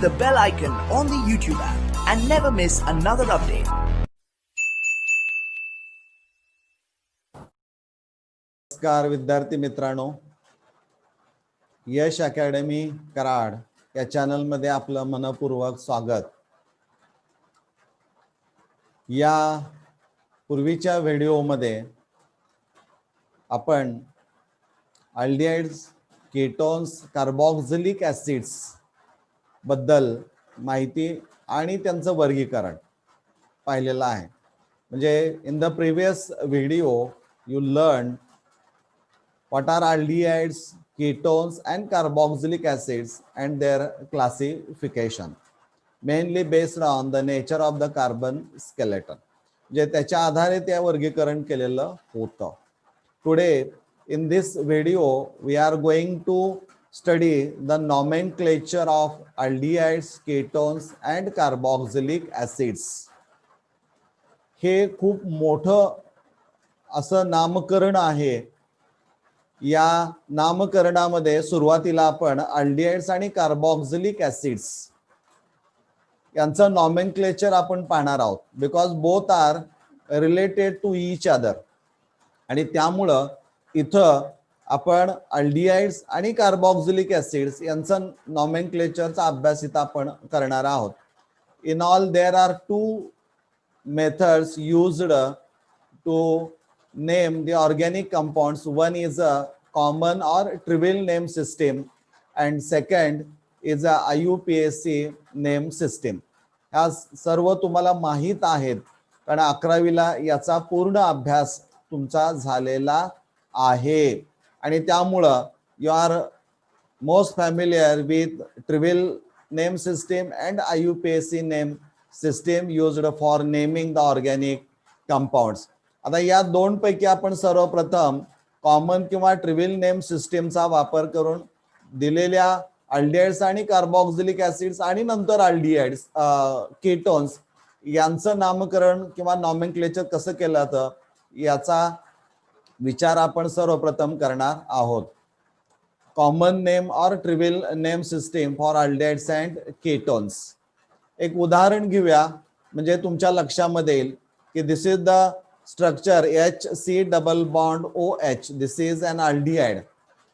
the bell icon on the YouTube app and never miss another update. नमस्कार विद्यार्थी मित्रांनो, यश academy Karad या channel मध्ये आपलं मनपूर्वक स्वागत. या पूर्वीच्या व्हिडिओमध्ये आपण अल्डिहाइड्स, कीटोन्स, कार्बोक्सिलिक ऍसिड्स बद्दल माहिती आणि त्यांचं वर्गीकरण पाहिलेलं आहे. म्हणजे in the previous video you learn what are aldehydes, ketones and carboxylic acids and their classification, mainly based on the nature of the carbon skeleton. जे त्याच्या आधारे ते वर्गीकरण केलेलं होतं. Today in this video we are going to study the nomenclature of aldehydes, ketones and carboxylic acids. हे खूप मोठं असं नामकरण आहे. या नामकरणामध्ये सुरुवातीला आपण अल्डिहाइड्स आणि कार्बोक्सिलिक ऍसिड्स यांचं नॉमेनक्लेचर आपण पाहणार आहोत, because both are related to each other. आणि त्यामुळं इथं आपण अल्डिहाइड्स आणि कार्बोक्सिलिक ऍसिड्स यांचं नॉमेनक्लेचरचा अभ्यास इथं आपण करणार आहोत. In all there are two methods used to name the organic compounds. One is a common or trivial name system and second is a IUPAC name system. या सर्व तुम्हाला माहित आहेत कारण 11वीला याचा पूर्ण अभ्यास तुमचा झालेला आहे आणि त्यामुळं you are most familiar with trivial name system and IUPAC name system used for naming the organic compounds. आता या दोन पैकी आपण सर्वप्रथम कॉमन किंवा ट्रिव्हियल नेम सिस्टीमचा वापर करून दिलेल्या अल्डिहाइड्स आणि कार्बोक्सिलिक ऍसिड्स आणि नंतर अल्डिहाइड्स, कीटोन्स यांचं नामकरण किंवा नॉमेनक्लेचर कसं केलं जातं याचा विचार आपण सर्वप्रथम करणार आहोत. Common name or trivial name system for aldehydes and ketones. एक उदाहरण घेऊया म्हणजे तुमच्या लक्षामध्ये येईल की this is the structure HC double bond OH. This is an aldehyde.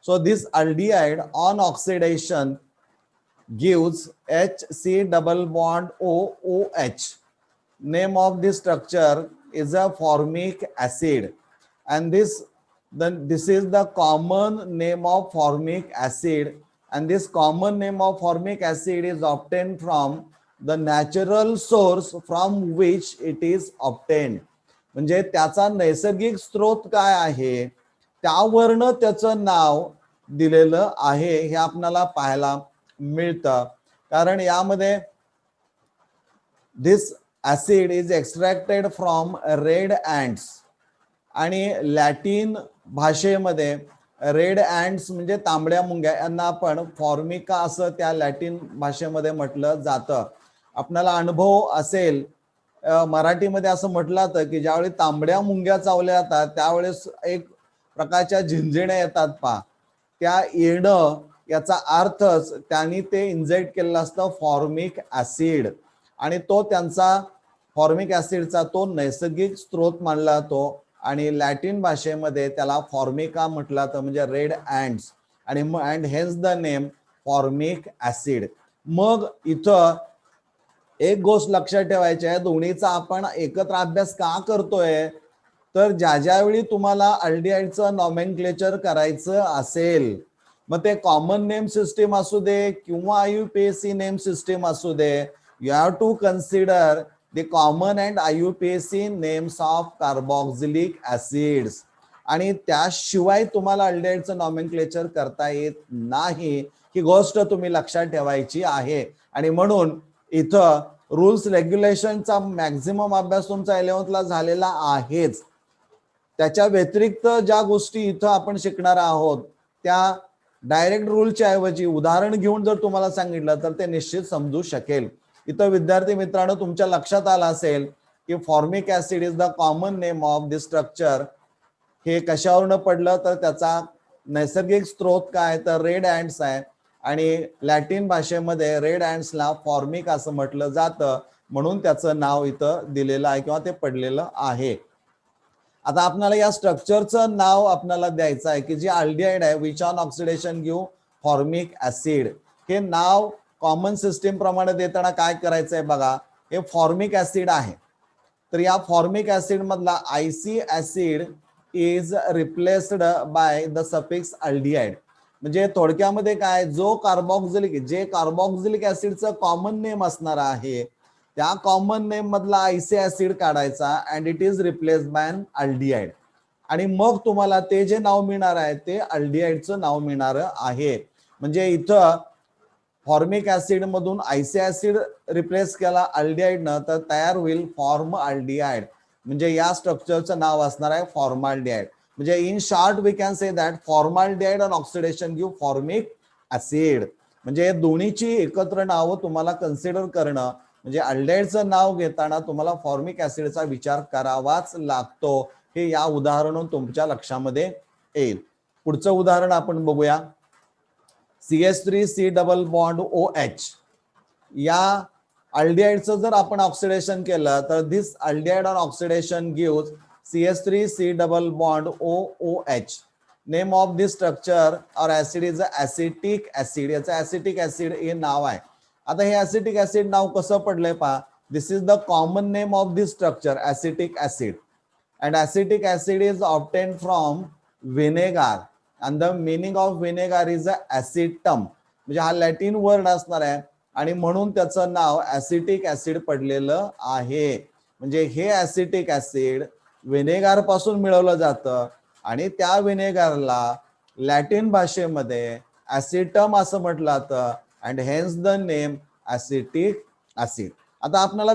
So this aldehyde on oxidation gives HC double bond OOH. Name of this structure is a formic acid, and this is the common name of formic acid, and this common name of formic acid is obtained from the natural source from which it is obtained. म्हणजे त्याचा नैसर्गिक स्रोत काय आहे त्यावरनं त्याचं नाव दिलेलं आहे हे आपल्याला पाहायला मिळतं. कारण यामध्ये this acid is extracted from red ants आणि लॅटिन भाषेमध्ये रेड अँट्स म्हणजे तांबड्या मुंग्या यांना आपण फॉर्मिका असं त्या लॅटिन भाषेमध्ये म्हटलं जातं. आपल्याला अनुभव असेल मराठीमध्ये असं म्हटलं जातं की ज्यावेळी तांबड्या मुंग्या चावल्या जातात त्यावेळेस एक प्रकारच्या झिंझिण्या येतात पहा, त्या येणं याचा अर्थच त्यांनी ते इंजेक्ट केलेलं असतं फॉर्मिक ऍसिड आणि तो त्यांचा फॉर्मिक ऍसिडचा तो नैसर्गिक स्रोत मानला जातो आणि लॅटिन भाषेमध्ये त्याला फॉर्मिका म्हटलं जातं म्हणजे रेड अँट्स आणि and hence the name formic acid. मग इथं एक गोष्ट लक्षात ठेवायची आहे, दोन्हीचा आपण एकत्र अभ्यास का करतोय तर ज्यावेळी तुम्हाला अल्डिहाइडचं नॉमेनक्लेचर करायचं असेल मग ते कॉमन नेम सिस्टीम असू दे किंवा आययुपीएसी नेम सिस्टीम असू दे, you have to consider the common and IUPAC names of carboxylic acids. आणि त्याशिवाय तुम्हाला अल्डिहाइडचं नॉमेनक्लेचर करता येत नाही ही गोष्ट तुम्ही लक्षात ठेवायची आहे. आणि म्हणून इथं रूल्स रेग्युलेशनचा मॅक्झिमम अभ्यास तुमचा 11th झालेला आहेच. त्याच्या व्यतिरिक्त ज्या गोष्टी इथं आपण शिकणार आहोत त्या डायरेक्ट रूलच्या ऐवजी उदाहरण घेऊन जर तुम्हाला सांगितलं तर ते निश्चित समजू शकेल. इथं विद्यार्थी मित्रांनो तुमच्या लक्षात आलं असेल की formic acid is the common name of this structure. हे कशावरनं पडलं तर त्याचा नैसर्गिक स्रोत काय तर रेड अँट्स आहे आणि लॅटिन भाषेमध्ये रेड अँड्सला फॉर्मिक असं म्हटलं जातं, म्हणून त्याचं नाव इथं दिलेलं आहे किंवा ते पडलेलं आहे. आता आपल्याला या स्ट्रक्चरचं नाव आपल्याला द्यायचं आहे की जे अल्डिहाइड आहे which on oxidation give formic acid. हे नाव कॉमन सिस्टीम प्रमाणे देताना काय करायचंय बघा, हे फॉर्मिक ऍसिड आहे. तर या फॉर्मिक ऍसिड मधला ic acid is replaced by the suffix aldehyde. म्हणजे थोडक्यामध्ये काय, जो कार्बोक्सिलिक ऍसिडचं कॉमन नेम असणार आहे त्या कॉमन नेम मधला आयसी ऍसिड काढायचा and it is replaced by an aldehyde. आणि मग तुम्हाला ते जे नाव मिळणार आहे ते अल्डिहाइडचं नाव मिळणार आहे. म्हणजे इथं फॉर्मिक ऍसिड मधून आयसी ऍसिड रिप्लेस केला अल्डिहाइडनं तर तयार होईल फॉर्म अल्डिहाइड. म्हणजे या स्ट्रक्चरचं नाव असणार आहे फॉर्माल्डिहाइड. म्हणजे in short we can say that formaldehyde on oxidation give formic acid. म्हणजे दोन्हीची एकत्र नावं तुम्हाला कन्सिडर करणं, म्हणजे अल्डिहाइडचं नाव घेताना तुम्हाला फॉर्मिक ऍसिडचा विचार करावाच लागतो. हे या उदाहरण तुमच्या लक्षामध्ये येईल. पुढचं उदाहरण आपण बघूया. CH3C डबल बॉन्ड OH या अल्डिहाइडचं जर आपण ऑक्सिडेशन केलं तर this aldehyde on oxidation gives CH3C double bond OOH. Name of this structure or acid is acetic acid. याचं ऍसिटिक ऍसिड हे नाव आहे. आता हे ऍसिटिक ऍसिड नाव कसं पडलंय पहा. This is the common name of this structure acetic acid and acetic acid is obtain from vinegar and the meaning of vinegar is acetum. म्हणजे हा लॅटिन वर्ड असणार आहे आणि म्हणून त्याचं नाव ऍसिटिक ऍसिड पडलेलं आहे. म्हणजे हे ऍसिटिक ऍसिड व्हिनेगार पासून मिळवलं जातं आणि त्या व्हिनेगारला लॅटिन भाषेमध्ये ऍसिटम असं म्हटलं जातं and hence the name acetic acid. आता आपल्याला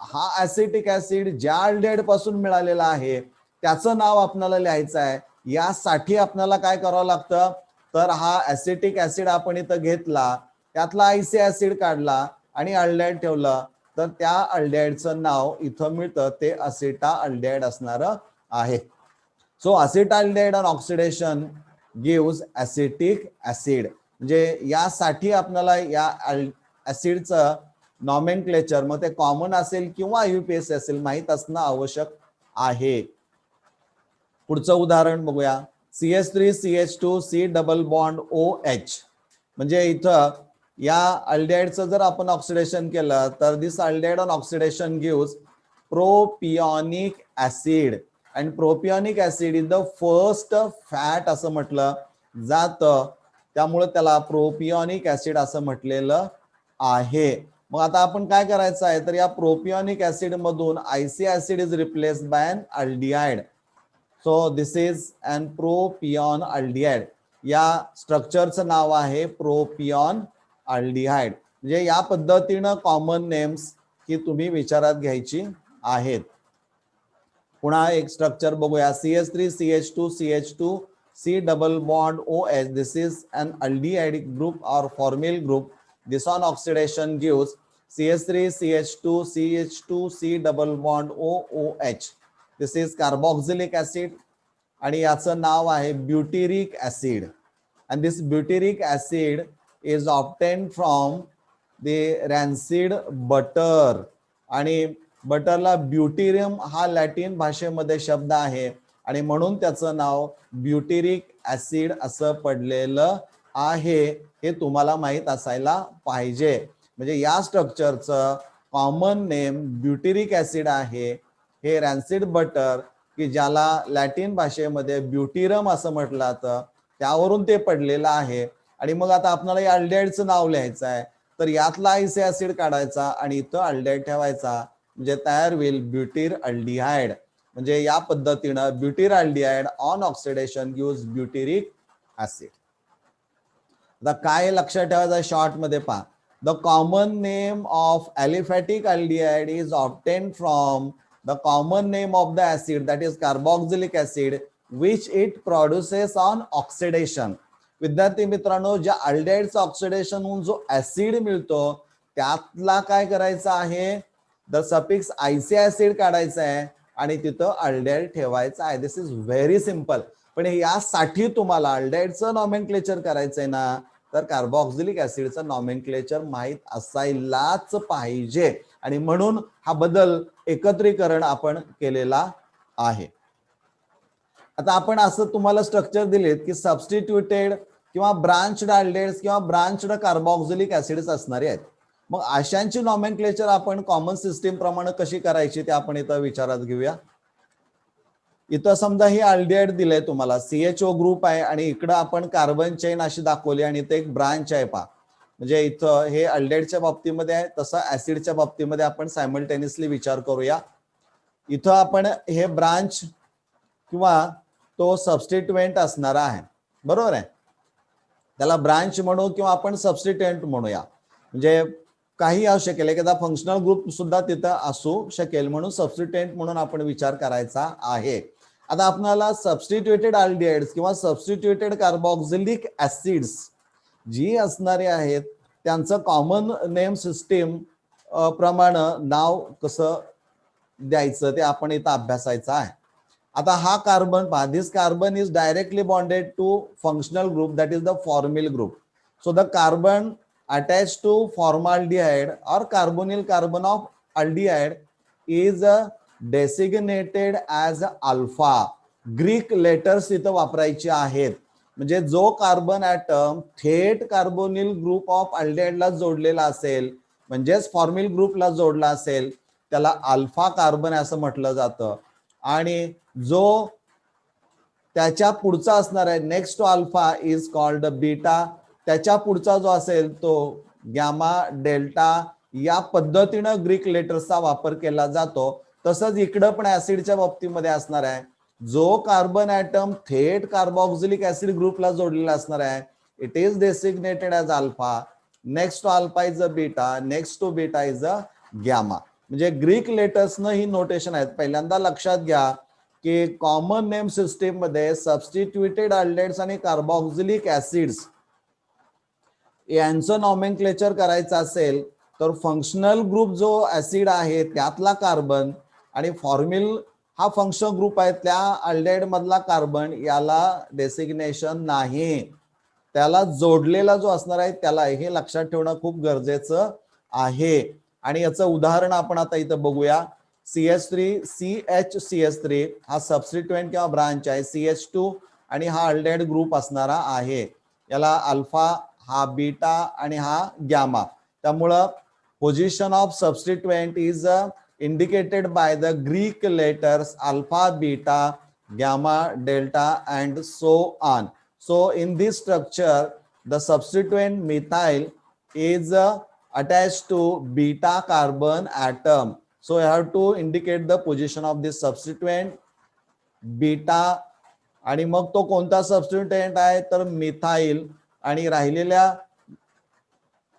हा ऍसिटिक ऍसिड ज्या अल्डिहाइड पासून मिळालेला आहे त्याचं नाव आपल्याला लिहायचं आहे. यासाठी आपल्याला काय करावं लागतं, तर हा ऍसिटिक ऍसिड आपण इथं घेतला, त्यातला आयसी ऍसिड काढला आणि अल्डिहाइड ठेवलं तर त्या अल्डिहाइडचं नाव इथं मिळतं ते असिटा अल्डिहाइड असणार आहे. So acetaldehyde on oxidation gives acetic acid. म्हणजे यासाठी आपल्याला या ऍसिडचं नॉमेनक्लेचर मग ते कॉमन असेल किंवा IUPAC असेल माहित असणं आवश्यक आहे. पुढचं उदाहरण बघूया. CH3CH2C double bond OH. म्हणजे इथं या अल्डिहाइडचं जर आपण ऑक्सिडेशन केलं तर this aldehyde on oxidation gives propionic acid and propionic acid is the first fat असं म्हटलं जातं, त्यामुळे त्याला प्रोपियोनिक ऍसिड असं म्हटलेलं आहे. मग आता आपण काय करायचं आहे, तर या प्रोपियोनिक ऍसिड मधून IC acid is replaced by an aldehyde. So this is an propionaldehyde. या स्ट्रक्चरचं नाव आहे प्रोपियॉन अल्डिहाइड. म्हणजे या पद्धतीनं कॉमन नेम्स की तुम्ही विचारात घ्यायची आहेत. पुन्हा एक स्ट्रक्चर बघूया. CH3CH2CH2C double bond OH. This is an aldehyde group or formyl group. This on oxidation gives CH3CH2CH2C double bond OOH. This is carboxylic acid आणि याचं नाव आहे butyric acid. And this butyric acid is obtain from the rancid butter. आणि बटरला ब्युटेरियम हा Latin भाषेमध्ये शब्द आहे आणि म्हणून त्याचं नाव ब्युटेरिक ऍसिड असं पडलेलं आहे. हे तुम्हाला माहित असायला पाहिजे. म्हणजे या स्ट्रक्चरचं कॉमन नेम ब्युटेरिक ऍसिड आहे. हे रॅन्सिड बटर की ज्याला लॅटिन भाषेमध्ये ब्युटिरम असं म्हटलं जातं त्यावरून ते पडलेलं आहे. आणि मग आता आपल्याला या अल्डिहाइडचं नाव लिहायचं आहे तर यातला आयसी ऍसिड काढायचा आणि इथं अल्डिहाइड ठेवायचा, म्हणजे तयार होईल ब्युटीर अल्डिहाइड. म्हणजे या पद्धतीनं butyraldehyde on oxidation gives butyric acid. आता काय लक्षात ठेवायचं शॉर्ट मध्ये पहा. The common name of aliphatic aldehyde is obtain from the common name of the acid, that is carboxylic acid, which it produces on oxidation. विद्यार्थी मित्रांनो, ज्या अल्डिहाइडचं oxidation होऊन जो ऍसिड मिळतो त्यातला काय करायचं आहे, द सफिक्स आयसी ऍसिड काढायचं आहे आणि तिथं अल्डिहाइड ठेवायचं आहे. दिस इज व्हेरी सिंपल. पण यासाठी तुम्हाला अल्डिहाइडचं नॉमेनक्लेचर करायचंय ना तर कार्बोक्सिलिक ऍसिडचं नॉमेनक्लेचर माहित असायलाच पाहिजे आणि म्हणून हा बदल एकत्रीकरण आपण केलेला आहे. आता आपण असं तुम्हाला स्ट्रक्चर दिलेत की सबस्टिट्यूटेड किंवा ब्रांच्ड अल्डेट्स किंवा ब्रांच्ड कार्बोक्सिलिक ऍसिड्स असणारे आहेत. मग अशांची नॉमेनक्लेचर आपण कॉमन सिस्टीम प्रमाणे कशी करायची ते आपण इथं विचारात घेऊया. इथं समजा ही अल्डिहाइड दिलंय तुम्हाला, CHO ग्रुप आहे आणि इकडं आपण कार्बन चेन अशी दाखवली आणि इथे एक ब्रांच आहे पहा. म्हणजे इथं हे अल्डिहाइडच्या बाबतीमध्ये आहे, तसं ऍसिडच्या बाबतीमध्ये आपण सायमल्टेनियसली विचार करूया. इथं आपण हे ब्रांच किंवा तो सबस्टिट्युएंट असणारा आहे, बरोबर आहे. त्याला ब्रांच म्हणू किंवा आपण सबस्टिट्युएंट म्हणूया, म्हणजे काही असू शकेल, एखादा फंक्शनल ग्रुप सुद्धा तिथं असू शकेल, म्हणून सबस्टिट्युएंट म्हणून आपण विचार करायचा आहे. आता आपल्याला सबस्टिट्युएटेड अल्डिहाइड्स किंवा सबस्टिट्युएटेड कार्बोक्सिलिक ऍसिड्स जी असणारे आहेत त्यांचं कॉमन नेम सिस्टीम प्रमाणे नाव कसं द्यायचं ते आपण इथं अभ्यासायचं आहे. आता हा कार्बन पहा, this carbon is directly bonded to functional group that is the formyl group. So the carbon attached to formaldehyde or carbonyl carbon of aldehyde is designated as alpha. Greek letters इथं वापरायचे आहेत, म्हणजे जो carbon atom थेट carbonyl group of अल्डिहाइडला जोडलेला असेल, म्हणजेच formal ग्रुपला जोडला असेल, त्याला अल्फा कार्बन असं म्हटलं जातं. आणि जो त्याच्या पुढचा असणार आहे next to alpha is called beta. त्याच्या पुढचा जो असेल तो गॅमा, डेल्टा या पद्धतीनं ग्रीक लेटर्सचा वापर केला जातो. तसंच इकडं पण ऍसिडच्या बाबतीमध्ये असणार आहे, जो कार्बन ॲटम थेट कार्बोक्सिलिक ऍसिड ग्रुपला जोडलेला असणार आहे, it is designated as alpha. Next to alpha is a beta, next to beta is a gamma. म्हणजे ग्रीक लेटर्सनं ही नोटेशन आहेत. पहिल्यांदा लक्षात घ्या की कॉमन नेम सिस्टीम मध्ये सबस्टिट्युएटेड अल्डेट्स आणि कार्बोक्सिलिक ऍसिड्स यांचं नॉमेनक्लेचर करायचं असेल तर फंक्शनल ग्रुप जो ऍसिड आहे त्यातला कार्बन आणि फॉर्मिल हा फंक्शनल ग्रुप आहे त्या अल्डेहाइड मधला कार्बन याला डेसिग्नेशन नाही, त्याला जोडलेला जो असणार आहे त्याला, हे लक्षात ठेवणं खूप गरजेचं आहे. आणि याचं उदाहरण आपण आता इथं बघूया. CH3 हा सबस्टिट्युएंट किंवा ब्रांच आहे, CH2 आणि हा अल्डेहाइड ग्रुप असणारा आहे. याला अल्फा, हा बीटा आणि हा गॅमा. त्यामुळं position of substituent is indicated by the Greek letters alpha, beta, gamma, delta and so on. So in this structure the substituent methyl is attached to beta carbon atom. So you have to indicate the position of this substituent beta. आणि मग तो कोणता substituent आहे तर methyl, आणि राहिलेल्या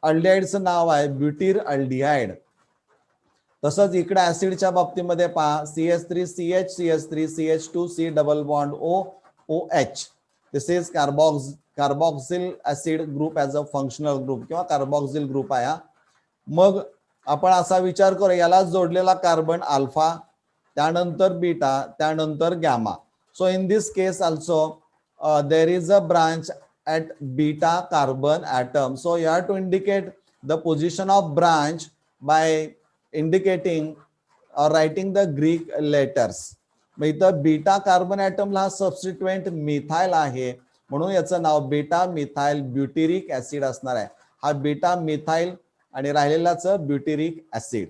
अल्डिहाइडचं नाव आहे ब्युटीर aldehyde. तसंच इकडे ऍसिडच्या बाबतीमध्ये पहा, CH3CH, CH3 CH2 C double bond OH. This is carboxyl acid group as a functional group किंवा कार्बोक्सिल ग्रुप आहे. मग आपण असा विचार करू, याला जोडलेला कार्बन अल्फा, त्यानंतर बीटा, त्यानंतर gamma. So in this case also there is a branch at beta carbon atom. So you have to indicate the position of branch by indicating or writing the Greek letters. मग इथं beta carbon ऍटमला substituent methyl आहे म्हणून याचं नाव beta methyl butyric acid असणार आहे. हा बीटा मिथाइल आणि राहिलेलाच butyric acid.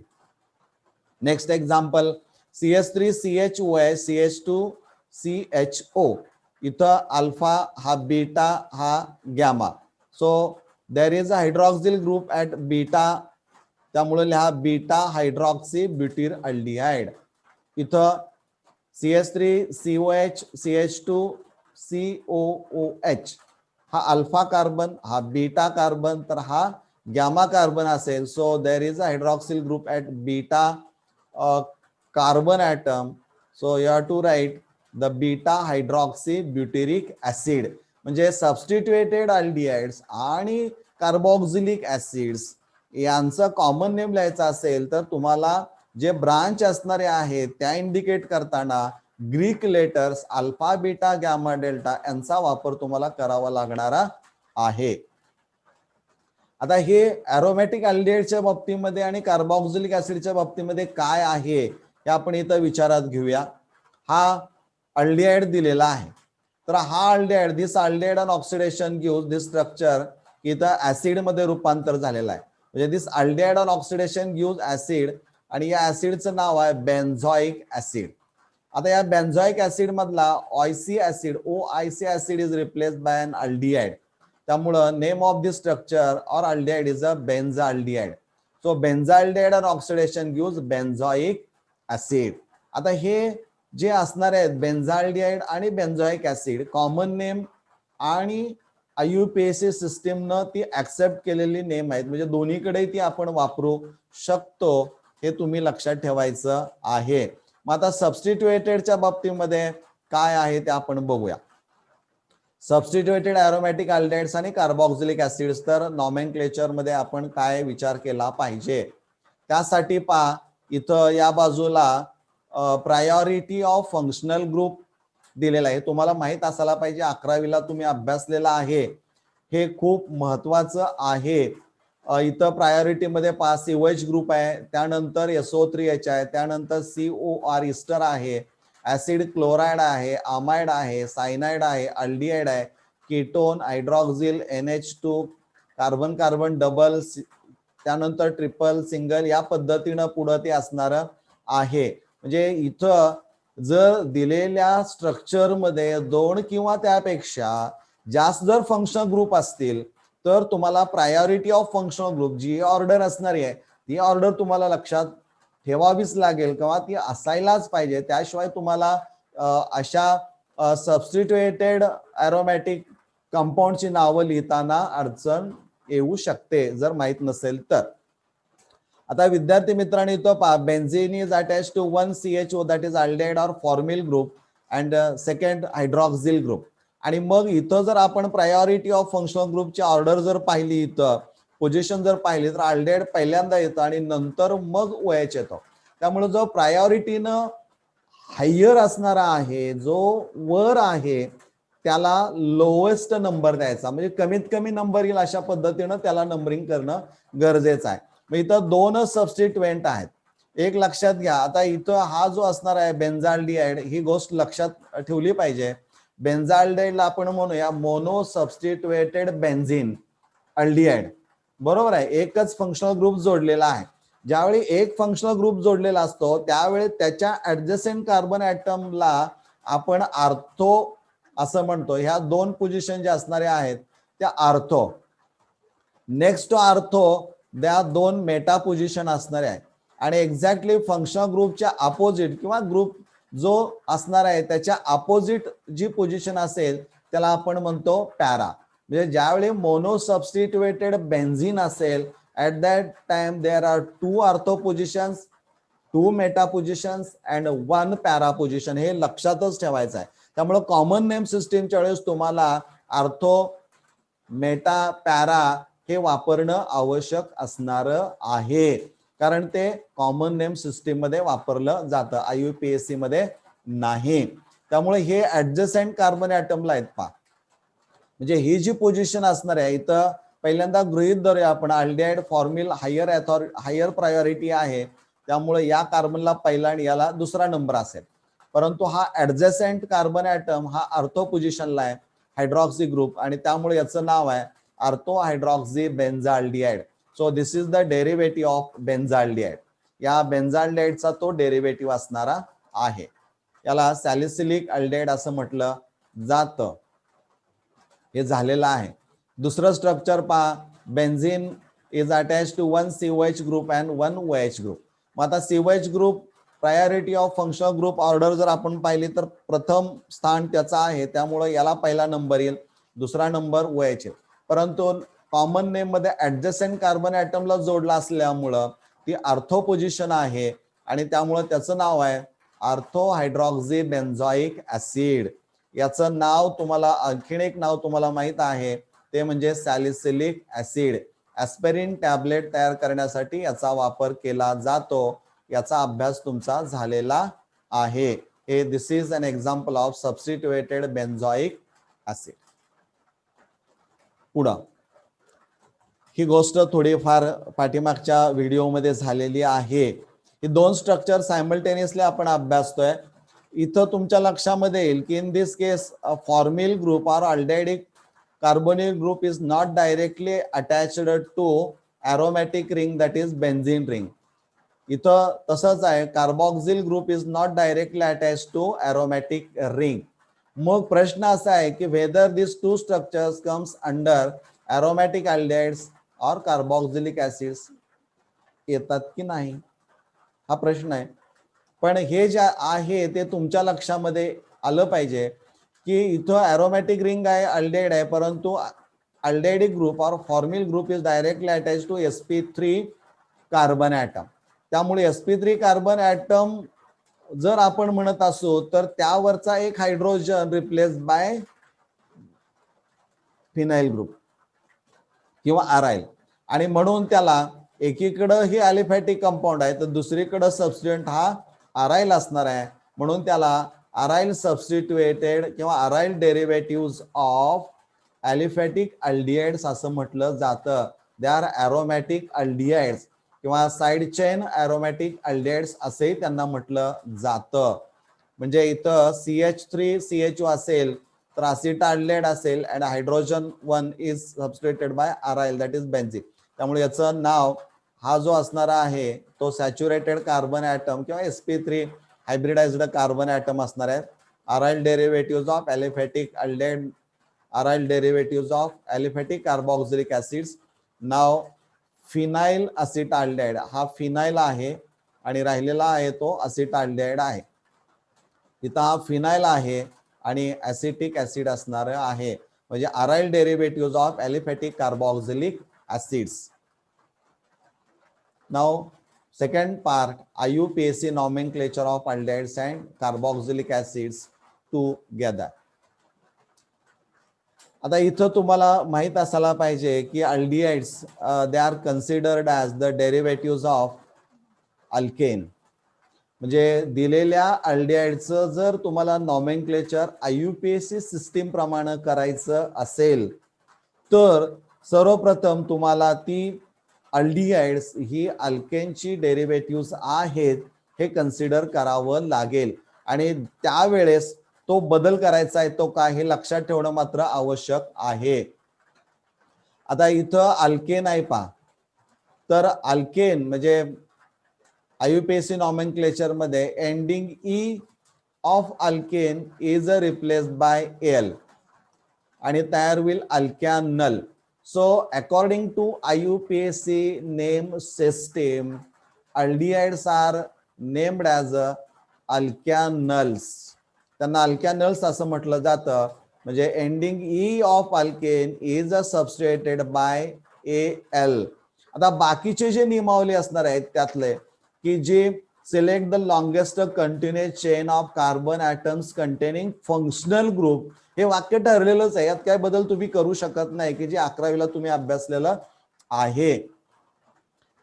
Next example, CH3CHOH CH2CHO. इथं अल्फा, हा बीटा, हा gamma. So there is a hydroxyl group at beta, त्यामुळे लिहा बीटा हायड्रॉक्सी ब्युटीर अल्डिहाइड. इथं CH3COH CH2COOH हा अल्फा कार्बन, हा बीटा कार्बन, तर हा गॅमा कार्बन असेल. So there is a hydroxyl group at beta carbon atom. So you have to write the beta hydroxy butyric acid. म्हणजे substituted aldehydes आणि carboxylic acids यांचं common name लिहायचं असेल तर तुम्हाला जे ब्रांच असणारे आहेत त्या इंडिकेट करताना Greek letters alpha, beta, gamma, delta यांचा वापर तुम्हाला करावा लागणारा आहे. आता हे अरोमॅटिक अल्डिहाइडच्या बाबतीमध्ये आणि कार्बॉक्सिलिक ऍसिडच्या बाबतीमध्ये काय आहे हे आपण इथं विचारात घेऊया. हा अल्डिहाइड दिलेला आहे, तर हा aldehyde, this aldehyde on oxidation gives this structure, इथं ऍसिड मध्ये रूपांतर झालेलं आहे. म्हणजे this aldehyde on oxidation gives acid, आणि या ऍसिडचं नाव आहे बेन्झॉइक ऍसिड. आता या बेन्झॉइक ऍसिड मधला OIC acid, OIC acid is replaced by an aldehyde. त्यामुळं name of this structure or aldehyde is a benzaldehyde. So benzaldehyde on oxidation gives benzoic acid. आता हे जे असणार आहेत बेन्झाल्डिहाइड आणि बेन्झॉइक ऍसिड, कॉमन नेम आणि IUPAC सिस्टीमनं ती ऍक्सेप्ट केलेली नेम आहेत, म्हणजे दोन्हीकडे ती आपण वापरू शकतो, हे तुम्ही लक्षात ठेवायचं आहे. मग आता सबस्टिट्युएटेडच्या बाबतीमध्ये काय आहे ते आपण बघूया. सबस्टिट्युएटेड अरोमॅटिक अल्डिहाइड्स आणि कार्बॉक्सिलिक ऍसिड्स, तर नॉमेनक्लेचर मध्ये आपण काय विचार केला पाहिजे. त्यासाठी पहा इथं या बाजूला प्रायोरिटी ऑफ फंक्शनल ग्रुप दिलेला आहे. तुम्हाला माहित असायला पाहिजे, 11वीला तुम्ही अभ्यासलेला आहे, हे खूप महत्वाचं आहे. इथं प्रायोरिटी मध्ये पहा COH ग्रुप आहे, त्यानंतर SO3H आहे, त्यानंतर COR इस्टर आहे, ऍसिड क्लोराइड आहे, अमाइड आहे, सायनाइड आहे, अल्डिहाइड आहे, ketone, hydroxyl, NH2, carbon carbon double, त्यानंतर ट्रिपल, सिंगल, या पद्धतीनं पुढं ते असणार आहे. म्हणजे इथं जर दिलेल्या स्ट्रक्चर मध्ये 2 किंवा त्यापेक्षा जास्त जर फंक्शनल ग्रुप असतील तर तुम्हाला प्रायोरिटी ऑफ फंक्शनल ग्रुप जी ऑर्डर असणारी आहे ती ऑर्डर तुम्हाला लक्षात ठेवावीच लागेल किंवा ती असायलाच पाहिजे. त्याशिवाय तुम्हाला अशा सबस्टिट्युएटेड अरोमॅटिक कंपाऊंडची नावं लिहिताना अडचण येऊ शकते जर माहित नसेल तर. आता विद्यार्थी मित्रांनो इथं पहा, benzene is attached to 1 CHO that is aldehyde or formyl group and second hydroxyl group. आणि मग इथं जर आपण प्रायोरिटी ऑफ फंक्शनल ग्रुपची ऑर्डर जर पाहिली, इथं पोझिशन जर पाहिली तर अल्डिहाइड पहिल्यांदा येतं आणि नंतर मग OH येतो. त्यामुळे जो प्रायोरिटीनं हायर असणारा आहे, जो वर आहे त्याला लोएस्ट नंबर द्यायचा, म्हणजे कमीत कमी नंबर येईल अशा पद्धतीनं त्याला नंबरिंग करणं गरजेचं आहे. मग इथं 2 सबस्टिट्युएंट आहेत, एक लक्षात घ्या. आता इथं हा जो असणार आहे बेन्झाल्डिहाइड, ही गोष्ट लक्षात ठेवली पाहिजे. बेन्झाल्डिहाइडला आपण म्हणूया मोनो सबस्टिट्युएटेड बेन्झीन अल्डिहाइड, बरोबर आहे. एकच फंक्शनल ग्रुप जोडलेला आहे. ज्यावेळी एक फंक्शनल ग्रुप जोडलेला असतो त्यावेळी त्याच्या ऍडजसेंट कार्बन ऍटमला आपण आर्थो असं म्हणतो. ह्या 2 पोझिशन ज्या असणाऱ्या आहेत त्या आर्थो. नेक्स्ट टू आर्थो त्या 2 मेटा पोझिशन असणारे आहेत. आणि एक्झॅक्टली फंक्शनल ग्रुपच्या अपोजिट किंवा ग्रुप जो असणार आहे त्याच्या अपोजिट जी पोझिशन असेल त्याला आपण म्हणतो पॅरा. म्हणजे ज्यावेळी मोनो सबस्टिट्युएटेड बेन्झीन असेल, at that time there are 2 ortho positions, 2 meta positions and 1 para position. हे लक्षातच ठेवायचं आहे. त्यामुळे कॉमन नेम सिस्टीमच्या वेळेस तुम्हाला आर्थो, मेटा, पॅरा हे वापरणं आवश्यक असणार आहे, कारण ते कॉमन नेम सिस्टीम मध्ये वापरलं जातं, IUPAC मध्ये नाही. त्यामुळे हे ऍडजसेंट कार्बन ऍटमला आहेत पहा. म्हणजे ही जी पोझिशन असणार आहे इथं पहिल्यांदा गृहीत धरूया आपण, अल्डिहाइड फॉर्मिल हायर प्रायोरिटी आहे, त्यामुळे या कार्बनला पहिला आणि याला दुसरा नंबर असेल. परंतु हा ऍडजसेंट कार्बन ऍटम हा आर्थो पोझिशनला आहे, हायड्रॉक्सी ग्रुप, आणि त्यामुळे याचं नाव आहे ortho hydroxy benzaldehyde. So this is the derivative of benzaldehyde. या बेन्झाल्डिहाइडचा तो डेरिव्हेटिव्ह असणारा आहे. याला सॅलिसिलिक अल्डिहाइड असं म्हटलं जातं. हे झालेलं आहे. दुसरं स्ट्रक्चर पहा, benzene is attached to 1 COH group and 1 OH group. मग आता COH group priority of functional group order जर आपण पाहिली तर प्रथम स्थान त्याचा आहे, त्यामुळे याला पहिला नंबर येईल, दुसरा नंबर OH. परंतु कॉमन नेम मध्ये ऍडजसेंट कार्बन ऍटमला जोडला असल्यामुळं ती आर्थो पोझिशन आहे आणि त्यामुळे त्याचं नाव आहे आर्थो हायड्रॉक्सी बेन्झॉइक ऍसिड. याचं नाव तुम्हाला, आणखीन एक नाव तुम्हाला माहित आहे ते म्हणजे सॅलिसिलिक ऍसिड. ऍस्पिरिन टॅबलेट तयार करण्यासाठी याचा वापर केला जातो. याचा अभ्यास तुमचा झालेला आहे. हे this is an example of substituted benzoic acid. पुढं ही गोष्ट थोडीफार पाठीमागच्या व्हिडिओमध्ये झालेली आहे. ही दोन स्ट्रक्चर सायमल्टेनियसली आपण अभ्यासतोय. इथं तुमच्या लक्षामध्ये येईल की in this case formyl group or aldehydic carbonyl group is not directly attached to aromatic ring that is benzene ring. इथं तसंच आहे, carboxyl group is not directly attach to aromatic ring. मग प्रश्न असा आहे की whether this two structures comes under aromatic aldehydes or carboxylic acids येतात की नाही, हा प्रश्न आहे. पण हे जे आहे ते तुमच्या लक्षामध्ये आलं पाहिजे की इथं एरोमॅटिक रिंग आहे, अल्डिहाइड आहे, परंतु aldehydic group or formyl group is directly attach to sp3 carbon atom. त्यामुळे sp3 कार्बन ऍटम जर आपण म्हणत असो तर त्यावरचा एक hydrogen replace by phenyl group किंवा आराइल, आणि म्हणून त्याला एकीकडं ही अलिफॅटिक कंपाऊंड आहे तर दुसरीकडं सबस्टिट्यूएंट हा आराइल असणार आहे. म्हणून त्याला आराइल सबस्टिट्युएटेड किंवा आराइल डेरिव्हेटिव्ह ऑफ अलिफॅटिक अल्डिहाइड्स असं म्हटलं जातं. दे आर एरोमॅटिक अल्डिहाइड्स किंवा साइड चेन एरोमॅटिक अल्डिहाइड्स असेही त्यांना म्हटलं जातं. म्हणजे इथं CH3CHO असेल तर असिटाल्डिहाइड असेल and hydrogen 1 is substituted by aryl that is benzene. त्यामुळे याचं नाव हा जो असणार आहे तो सॅच्युरेटेड कार्बन ऍटम किंवा sp3 हायब्रिडाइज्ड कार्बन ऍटम असणार आहे. Aryl derivative of aliphatic aldehyde, aryl derivative of aliphatic carboxylic acids. नाव फिनाइल असिटाल्डिहाइड, हा फिनाइल आहे आणि राहिलेला आहे तो असिटाल्डिहाइड आहे. इथं हा फिनाइल आहे आणि ऍसिटिक ऍसिड असणार आहे, म्हणजे aryl derivative of aliphatic carboxylic acids. Now second part, IUPAC nomenclature of aldehydes and carboxylic acids together. आता इथं तुम्हाला माहित असायला पाहिजे की aldehydes they are considered as the derivative of alkane. म्हणजे दिलेल्या अल्डिहाइडचं जर तुम्हाला नॉमेनक्लेचर IUPAC सिस्टीम प्रमाणे करायचं असेल तर सर्वप्रथम तुम्हाला ती अल्डिहाइड्स ही अल्केनची डेरिव्हेटिव्ह आहेत हे कन्सिडर करावं लागेल, आणि त्यावेळेस तो बदल करायचा आहे तो काय हे लक्षात ठेवणं मात्र आवश्यक आहे. आता इथं अल्केन आहे पहा, तर अल्केन म्हणजे IUPAC नॉमेनक्लेचर मध्ये ending E of alkane is replaced bye Al आणि तयार होईल अल्कॅनल. So according to IUPAC name system, aldehydes are named as alkanals. त्यांना अल्कॅनल्स असं म्हटलं जातं. म्हणजे ending E of alkane is substituted by Al. आता बाकीचे जे नियमावली असणार आहेत त्यातले की जे select the longest continuous chain of carbon atoms containing functional group, हे वाक्य ठरलेलंच आहे, यात काय बदल तुम्ही करू शकत नाही की जे 11वीला तुम्ही अभ्यासलेलं आहे.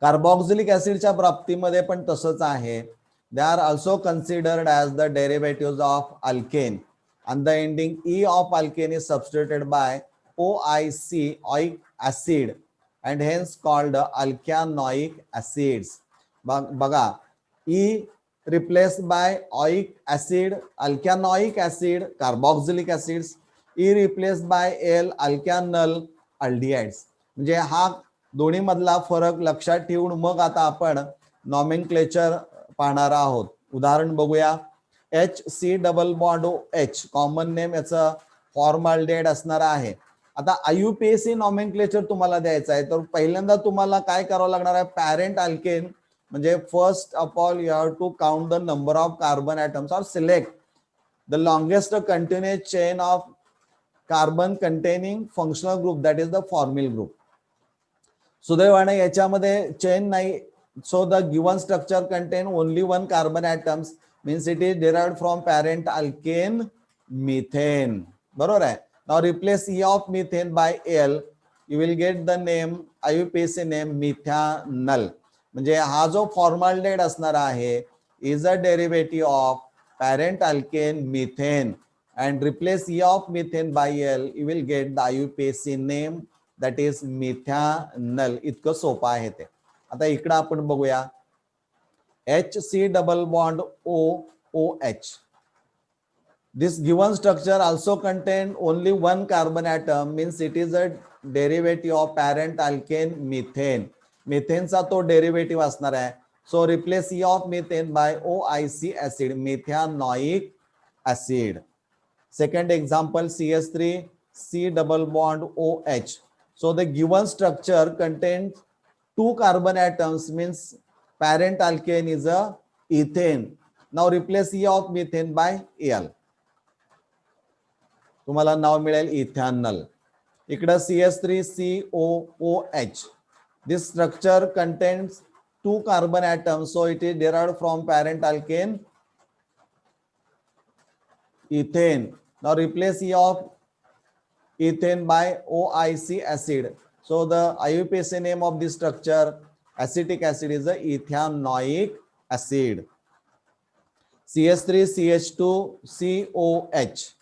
कार्बॉक्सिलिक ऍसिडच्या बाबतीमध्ये पण तसंच आहे. They are also considered as the derivative of alkane and the ending E of alkane is substituted by OIC, oic acid, and hence called alkanoic acids. बघा, E replaced by oic acid, alkanoic acid, carboxylic acids. E replaced by Al, alkanal aldehydes. म्हणजे हा दोन्ही मधला फरक लक्षात ठेवून मग आता आपण नॉमेनक्लेचर पाहणार आहोत. उदाहरण बघूया. HC double bond OH common name याचं फॉर्मल्डिहाइड असणार आहे. आता IUPAC नॉमेनक्लेचर तुम्हाला द्यायचं आहे तर पहिल्यांदा तुम्हाला काय करावं लागणार आहे, पॅरेंट अल्केन म्हणजे first of all you have to count the number of carbon atoms or select the longest continuous chain of carbon containing functional group that is the formyl group. सुदैवाने याच्यामध्ये चेन नाही, so the given structure contain only one carbon atoms, means it is derived from parent alkane methane. बरोबर आहे. Now replace E of methane by Al, you will get the name IUPAC name methanol. म्हणजे हा जो formaldehyde असणार आहे is a derivative of parent alkane methane and replace E of methane by Al, you will get the IUPAC name that is methanal. इतकं सोपं आहे ते. आता इकडं आपण बघूया HC double bond OOH. This given structure also contain only one carbon atom, means it is a derivative of parent alkane methane. Methaneचा तो derivative असणार आहे. So replace E of methane by OIC acid, methanoic acid. Second example, CH3 C double bond OH. So the given structure contains two carbon atoms, means parent alkane is a ethane. Now replace E of methane by Al. तुम्हाला नाव मिळेल इथॅनल. इकडं CH3COOH. This structure contains two carbon atoms, so it is derived from parent alkane ethane. Now replace E of ethane by OIC acid. So the IUPAC name of this structure, acetic acid, is the ethanoic acid. CH3CH2COH.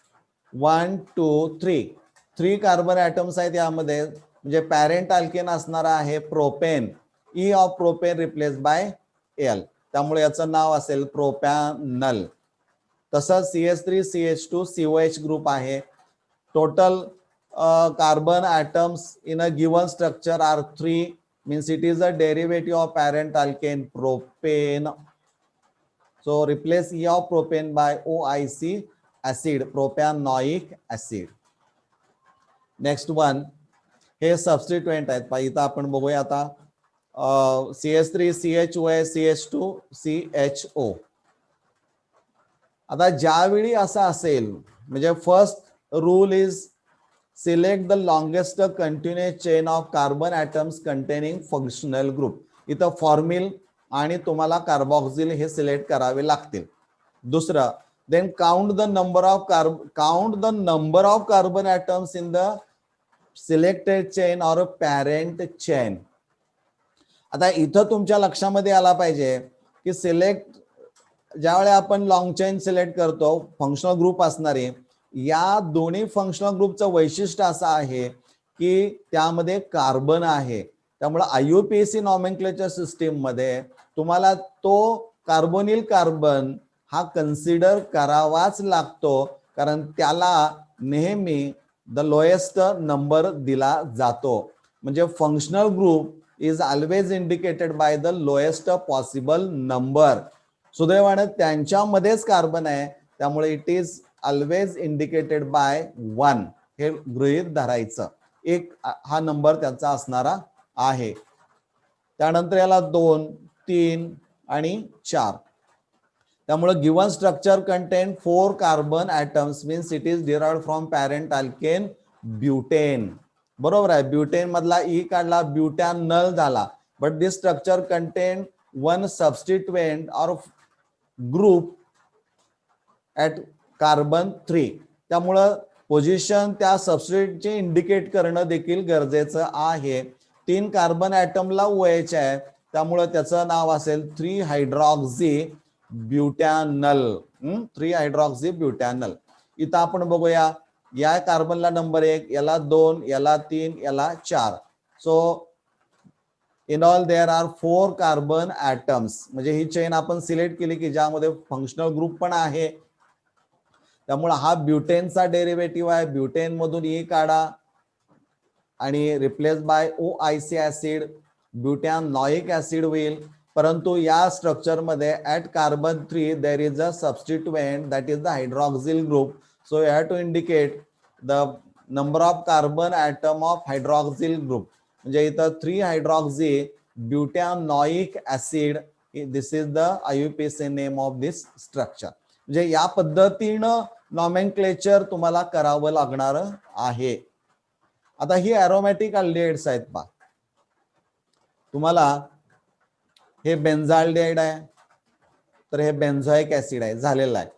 1 2 3 3 carbon atoms आहेत यामध्ये, म्हणजे parent alkane असणार आहे propane. E of propane replace by L, त्यामुळे याचं नाव असेल propanal. तसंच CH3CH2COH ग्रुप आहे. Total carbon atoms in a given structure are 3, means it is a derivative of parent alkane propane. So replace E of propane by OIC acid, propanoic acid. Next one, हे substituent आहेत. इथं आपण बघूया आता CH3CHOH CH2CHO. आता ज्यावेळी असं असेल, म्हणजे first rule is select the longest continuous chain of carbon atoms containing functional group. इथं फॉर्म्युल आणि तुम्हाला कार्बॉक्सिल हे सिलेक्ट करावे लागतील. दुसरं, then count the number of carbon atoms in the selected chain or parent chain. आता इथं तुमच्या लक्षामध्ये आला पाहिजे की सिलेक्ट ज्यावेळी आपण लॉंग चेन सिलेक्ट करतो, फंक्शनल ग्रुप असणारे, या दोन्ही फंक्शनल ग्रुपचं वैशिष्ट्य असं आहे की त्यामध्ये कार्बन आहे. त्यामुळे IUPAC नॉमेनक्लेचर सिस्टीम मध्ये तुम्हाला तो कार्बोनिल कार्बन हा कन्सिडर करावाच लागतो, कारण त्याला नेहमी द लोएस्ट नंबर दिला जातो. म्हणजे functional group is always indicated by the lowest possible number. सुदैवाने त्यांच्यामध्येच कार्बन आहे, त्यामुळे it is always indicated by 1 हे गृहीत धरायचं. एक हा नंबर त्याचा असणारा आहे. त्यानंतर याला 2 3 आणि 4. त्यामुळे given structure contain 4 carbon atoms, means it is derived from parent alkane butane. बरोबर आहे. ब्युटेन मधला ई काढला, ब्युटॅनल झाला. But this structure contain 1 substituent or group at carbon 3. त्यामुळं पोझिशन त्या सबस्टिट्यूटचे इंडिकेट करणं देखील गरजेचं आहे. 3 कार्बन ॲटमला OH आहे, त्यामुळं त्याचं नाव असेल 3 हायड्रॉक्सी ब्युटॅनल. 3 हायड्रॉक्सी ब्युटॅनल. इथं आपण बघूया, या कार्बनला नंबर 1, याला 2, याला 3, याला 4. So in all there are 4 carbon atoms. म्हणजे ही चेन आपण सिलेक्ट केली की ज्यामध्ये फंक्शनल ग्रुप पण आहे. त्यामुळे हा ब्युटेनचा डेरिव्हेटिव्ह आहे. ब्युटेन मधून ई काढा आणि replace by OIC acid, butanoic acid होईल. परंतु या स्ट्रक्चर मध्ये at carbon 3 there is a substituent that is the hydroxyl group. So you have to indicate the number of carbon atom of hydroxyl group. म्हणजे इथं 3 hydroxy butanoic acid. This is the IUPAC name of this structure. म्हणजे या पद्धतीनं nomenclature तुम्हाला करावं लागणार आहे. आता ही अरोमॅटिक अल्डिहाइड्स आहेत पहा. तुम्हाला हे बेन्झाल्डिहाइड आहे, तर हे बेन्झोइक ऍसिड आहे झालेलं आहे.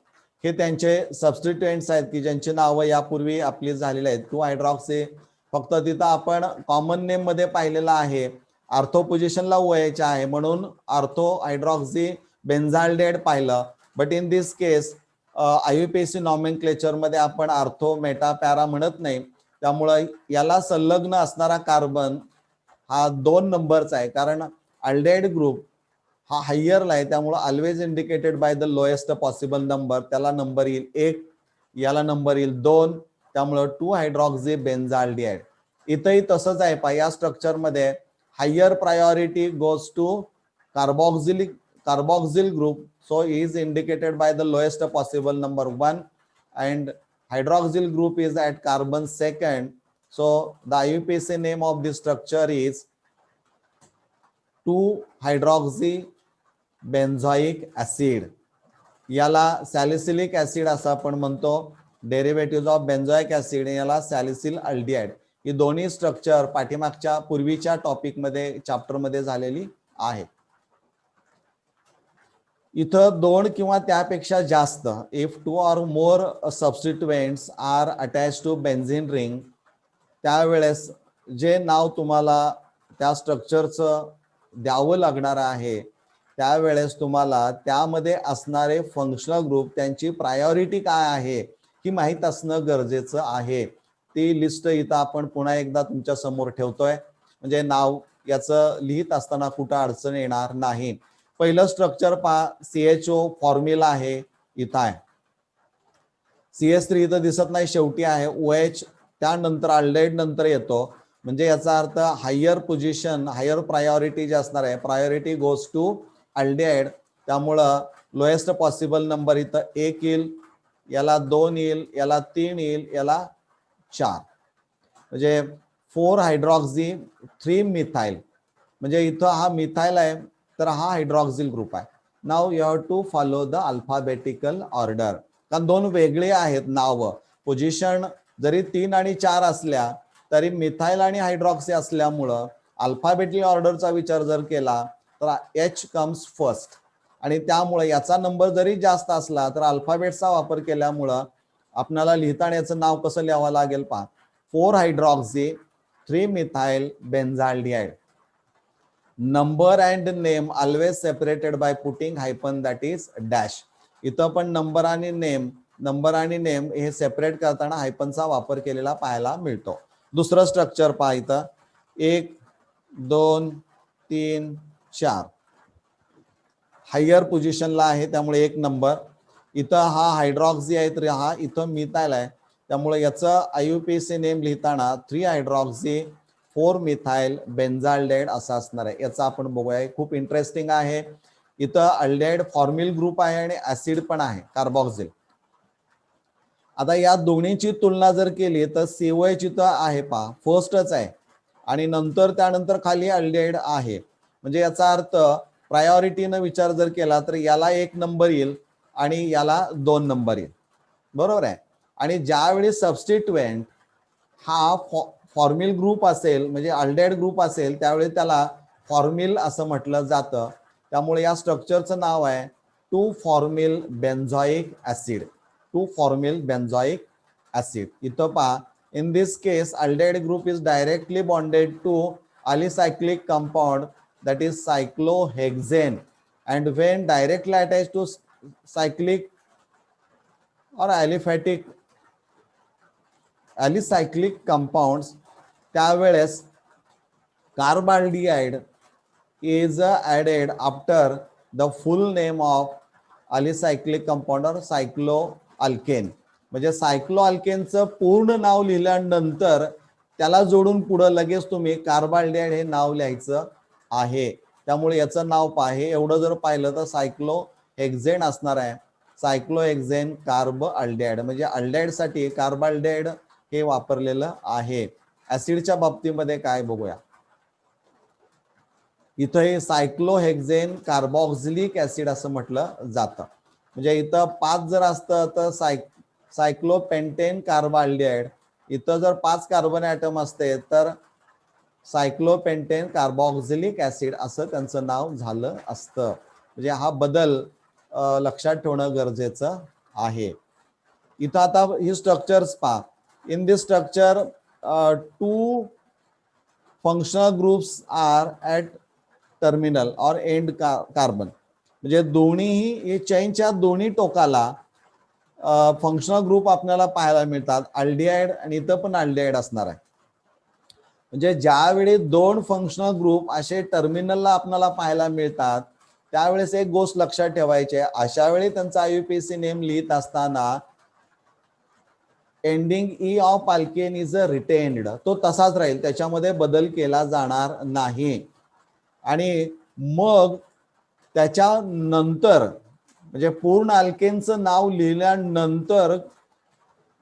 हे त्यांचे सबस्टिट्युएंट्स आहेत की ज्यांची नावं यापूर्वी आपली झालेली आहेत. 2 हायड्रॉक्सी, फक्त तिथं आपण कॉमन नेम मध्ये पाहिलेलं आहे. आर्थो पोझिशनला OH आहे म्हणून आर्थो हायड्रॉक्सी बेन्झाल्डिहाइड पाहिलं. But in this case IUPAC nomenclature मध्ये आपण आर्थो मेटा पॅरा म्हणत नाही. त्यामुळे याला संलग्न असणारा कार्बन हा 2 नंबरचा आहे, कारण अल्डेहाइड ग्रुप हा हायर आहे, त्यामुळे always indicated by the lowest possible number. त्याला नंबर येईल 1, याला नंबर येईल 2, त्यामुळे 2 हायड्रॉक्सी बेन्झाल्डिहाइड. इथंही तसंच आहे पहा, या स्ट्रक्चर मध्ये higher priority goes to carboxyl group, so is indicated by the lowest possible number 1, and hydroxyl group is at carbon second, so the IUPAC name of this structure is 2-hydroxy benzoic acid. याला salicylic acid असं आपण म्हणतो, derivative of बेन्झोइक acid, याला सॅलिसिल aldehyde. ही दोन्ही structure पाठीमागच्या पूर्वीच्या topic मध्ये chapter मध्ये झालेली आहे. इथं 2 किंवा त्यापेक्षा जास्त, if 2 or more substituents are attached to benzene ring, त्यावेळेस जे नाव तुम्हाला त्या स्ट्रक्चरचं द्यावं लागणार आहे, त्यावेळेस तुम्हाला त्यामध्ये असणारे फंक्शनल ग्रुप त्यांची प्रायोरिटी काय आहे ही माहीत असणं गरजेचं आहे. ती लिस्ट इथं आपण पुन्हा एकदा तुमच्या समोर ठेवतोय, म्हणजे नाव याचं लिहित असताना कुठं अडचण येणार नाही. पहिलं स्ट्रक्चर पहा, CHO फॉर्म्युला आहे, इथं आहे. CH3 इथं दिसत नाही, शेवटी आहे. OH त्यानंतर अल्डेहाइड नंतर येतो, म्हणजे याचा अर्थ हायर पोझिशन, हायर प्रायोरिटी जे असणार आहे, प्रायोरिटी गोज टू अल्डेहाइड. त्यामुळं लोएस्ट पॉसिबल नंबर इथं 1 येईल, याला 2 येईल, याला 3 येईल, याला 4, म्हणजे 4 हायड्रॉक्सी 3 मिथाइल. म्हणजे इथं हा मिथाइल आहे, तर हा हायड्रॉक्सिल ग्रुप आहे. नाव you have to follow the alphabetical order, कारण 2 वेगळे आहेत नाव. पोझिशन जरी 3 आणि 4 असल्या तरी मिथाइल आणि हायड्रॉक्सी असल्यामुळं अल्फाबेटिक ऑर्डरचा विचार जर केला तर H कम्स फर्स्ट, आणि त्यामुळे याचा नंबर जरी जास्त असला तर अल्फाबेटचा वापर केल्यामुळं आपल्याला लिहिताना याचं नाव कसं लिहावं लागेल पहा, 4 hydroxy 3 methyl benzaldehyde. Number and name always separated by putting hyphen, that is dash. इथं पण नंबर आणि नेम हे सेपरेट करताना हायफनचा वापर केलेला पाहायला मिळतो. दुसरं स्ट्रक्चर पहा, इथं 1 2 3 4 हायर पोझिशनला आहे, त्यामुळे 1 नंबर. इथं हा हायड्रॉक्सी आहे, तर हा इथं मिथाइल आहे, त्यामुळे याचं IUPAC नेम लिहिताना 3 हायड्रॉक्सी 4 मिथाइल बेन्झाल्डिहाइड असं असणार आहे. याचा आपण बघूया, खूप इंटरेस्टिंग आहे. इथं अल्डेहाइड फॉर्मिल ग्रुप आहे आणि ऍसिड पण आहे, कार्बॉक्सिल. आता या दोन्हीची तुलना जर केली तर COH इथं आहे पहा, फर्स्टच आहे, आणि नंतर त्यानंतर खाली अल्डेहाइड आहे. म्हणजे याचा अर्थ प्रायोरिटीनं विचार जर केला तर याला 1 नंबर येईल आणि याला 2 नंबर येईल, बरोबर आहे. आणि ज्यावेळी सबस्टिट्युएंट हा फॉर्मिल ग्रुप असेल, म्हणजे अल्डेहाइड ग्रुप असेल, त्यावेळी त्याला फॉर्मिल असं म्हटलं जातं. त्यामुळे या स्ट्रक्चरचं नाव आहे 2-फॉर्मिल बेन्झोइक ऍसिड, 2-फॉर्मिल बेन्झोइक ऍसिड. इथं पहा, in this case aldehyde group is directly bonded to alicyclic compound, that is cyclohexane, and when directly attached to cyclic or alicyclic compounds, त्यावेळेस carbaldehyde is added after the full name of alicyclic compound or cycloalkane. म्हणजे सायक्लोअल्केनचं पूर्ण नाव लिहिल्यानंतर त्याला जोडून पुढे लगेच तुम्ही carbaldehyde हे नाव लिहायचं आहे. त्यामुळे याचं नाव पहा, हे एवढं जर पाहिलं तर सायक्लोहेक्झेन असणार आहे, सायक्लोहेक्झेन कार्ब अल्डिहाइड. म्हणजे अल्डिहाइड साठी कार्बाल्डिहाइड हे वापरलेलं आहे. ऍसिडच्या बाबतीमध्ये काय बघूया, इथं हे सायक्लोहेक्झेन कार्बॉक्सिलिक ऍसिड असं म्हटलं जातं. म्हणजे इथं 5 जर असतं तर सायक्लोपेंटेन कार्बाल्डिहाइड, इथं जर 5 कार्बन ऍटम असते तर सायक्लोपेंटेन कार्बॉक्सिलिक ऍसिड असं त्यांचं नाव झालं असतं. म्हणजे हा बदल लक्षात ठेवणं गरजेचं आहे. इथं आता ही स्ट्रक्चर्स पहा. In this structure 2 functional groups are at terminal or end carbon. म्हणजे दोन्हीही चेनच्या दोन्ही टोकाला फंक्शनल ग्रुप आपल्याला पाहायला मिळतात, अल्डिहाइड आणि इथं पण अल्डिहाइड असणार आहे. म्हणजे ज्यावेळी दोन फंक्शनल ग्रुप असे टर्मिनलला आपल्याला पाहायला मिळतात त्यावेळेस एक गोष्ट लक्षात ठेवायची आहे, अशा वेळी त्यांचा आययुपीएसी नेम लिहित असताना ending E of alkane is a retained, तो तसाच राहील, त्याच्यामध्ये बदल केला जाणार नाही. आणि मग त्याच्यानंतर म्हणजे पूर्ण अल्केनचं नाव लिहिल्यानंतर